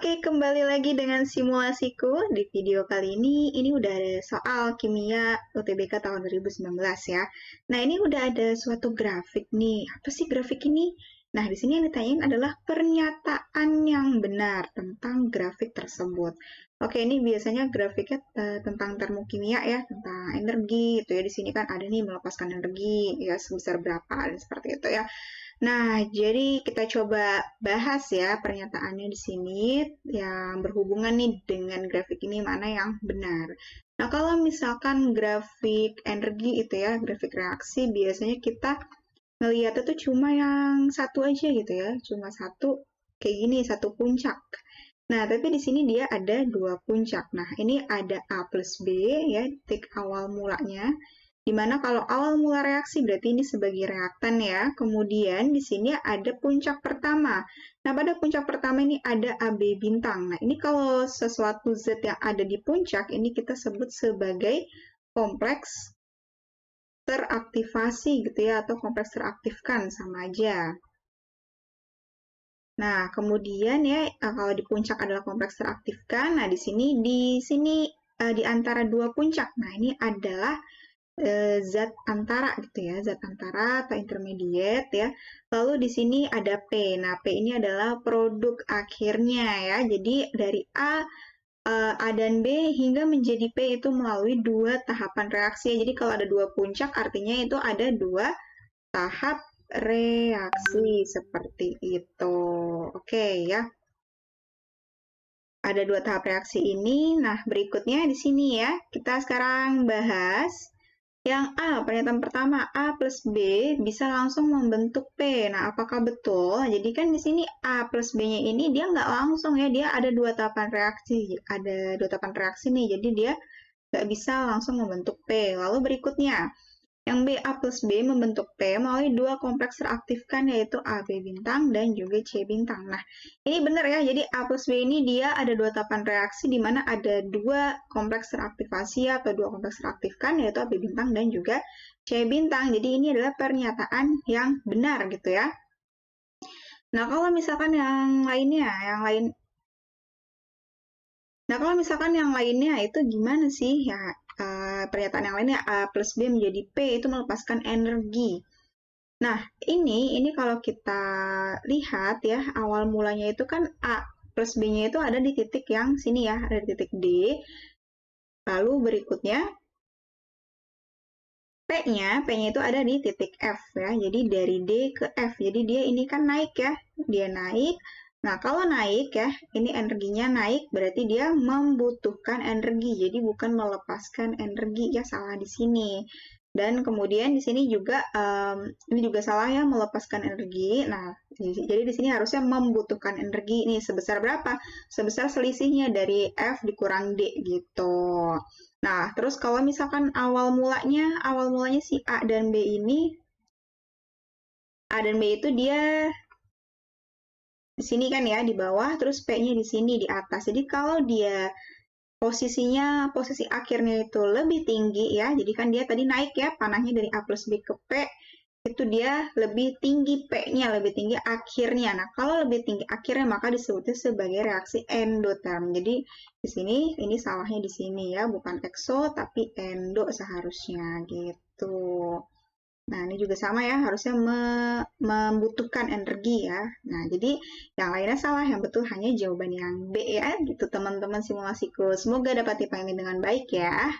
Oke, kembali lagi dengan simulasiku. Di video kali ini udah ada soal kimia UTBK tahun 2019 ya. Nah, ini udah ada suatu grafik nih. Apa sih grafik ini? Nah, di sini yang ditanyain adalah pernyataan yang benar tentang grafik tersebut. Oke, ini biasanya grafiknya tentang termokimia ya, tentang energi gitu ya. Di sini kan ada nih melepaskan energi ya sebesar berapa dan seperti itu ya. Nah, jadi kita coba bahas ya pernyataannya di sini yang berhubungan nih dengan grafik ini mana yang benar. Nah, kalau misalkan grafik energi itu ya, grafik reaksi biasanya kita ngeliatnya tuh cuma yang satu aja gitu ya, cuma satu kayak gini, satu puncak. Nah, tapi di sini dia ada dua puncak. Nah, ini ada A plus B ya, titik awal mulanya. Dimana kalau awal mula reaksi berarti ini sebagai reaktan ya. Kemudian di sini ada puncak pertama. Nah, pada puncak pertama ini ada AB bintang. Nah, ini kalau sesuatu zat yang ada di puncak, ini kita sebut sebagai kompleks teraktivasi gitu ya, atau kompleks teraktifkan, sama aja. Nah, kemudian ya kalau di puncak adalah kompleks teraktifkan. Nah, di sini di antara dua puncak. Nah, ini adalah zat antara gitu ya, zat antara atau intermediate ya. Lalu di sini ada P. Nah, P ini adalah produk akhirnya ya. Jadi dari A dan B hingga menjadi P itu melalui dua tahapan reaksi. Jadi kalau ada dua puncak artinya itu ada dua tahap reaksi seperti itu. Oke ya. Ada dua tahap reaksi ini. Nah, berikutnya di sini ya. Kita sekarang bahas yang A, pernyataan pertama, A plus B bisa langsung membentuk P. Nah, apakah betul? Jadi kan di sini A plus B-nya ini dia nggak langsung ya, dia ada dua tahapan reaksi. Ada dua tahapan reaksi nih, jadi dia nggak bisa langsung membentuk P. Lalu berikutnya, yang B A plus B membentuk P melalui dua kompleks teraktifkan yaitu AB bintang dan juga C bintang. Nah, ini benar ya. Jadi A plus B ini dia ada dua tahapan reaksi di mana ada dua kompleks teraktivasi atau dua kompleks teraktifkan yaitu AB bintang dan juga C bintang. Jadi ini adalah pernyataan yang benar gitu ya. Nah, kalau misalkan yang lainnya, kalau misalkan yang lainnya itu gimana sih? Ya, pernyataan yang lainnya A plus B menjadi P itu melepaskan energi. Nah, ini kalau kita lihat ya, awal mulanya itu kan A plus B-nya itu ada di titik yang sini ya, ada di titik D. Lalu berikutnya P-nya itu ada di titik F ya. Jadi dari D ke F. Jadi dia ini kan naik ya. Dia naik. Nah, kalau naik ya, ini energinya naik berarti dia membutuhkan energi. Jadi bukan melepaskan energi ya, salah di sini. Dan kemudian di sini juga ini juga salah ya, melepaskan energi. Nah, jadi di sini harusnya membutuhkan energi. Ini sebesar berapa? Sebesar selisihnya dari F dikurang D gitu. Nah, terus kalau misalkan awal mulanya si A dan B ini, A dan B itu dia di sini kan ya, di bawah, terus P-nya di sini, di atas. Jadi kalau dia posisi akhirnya itu lebih tinggi ya, jadi kan dia tadi naik ya, panahnya dari A plus B ke P, itu dia lebih tinggi P-nya, lebih tinggi akhirnya. Nah, kalau lebih tinggi akhirnya maka disebutnya sebagai reaksi endoterm. Jadi di sini ini salahnya di sini ya, bukan exo tapi endo seharusnya gitu. Nah, ini juga sama ya, harusnya membutuhkan energi ya. Nah, jadi yang lainnya salah, yang betul hanya jawaban yang B ya, gitu teman-teman simulasiku. Semoga dapat dipahami dengan baik ya.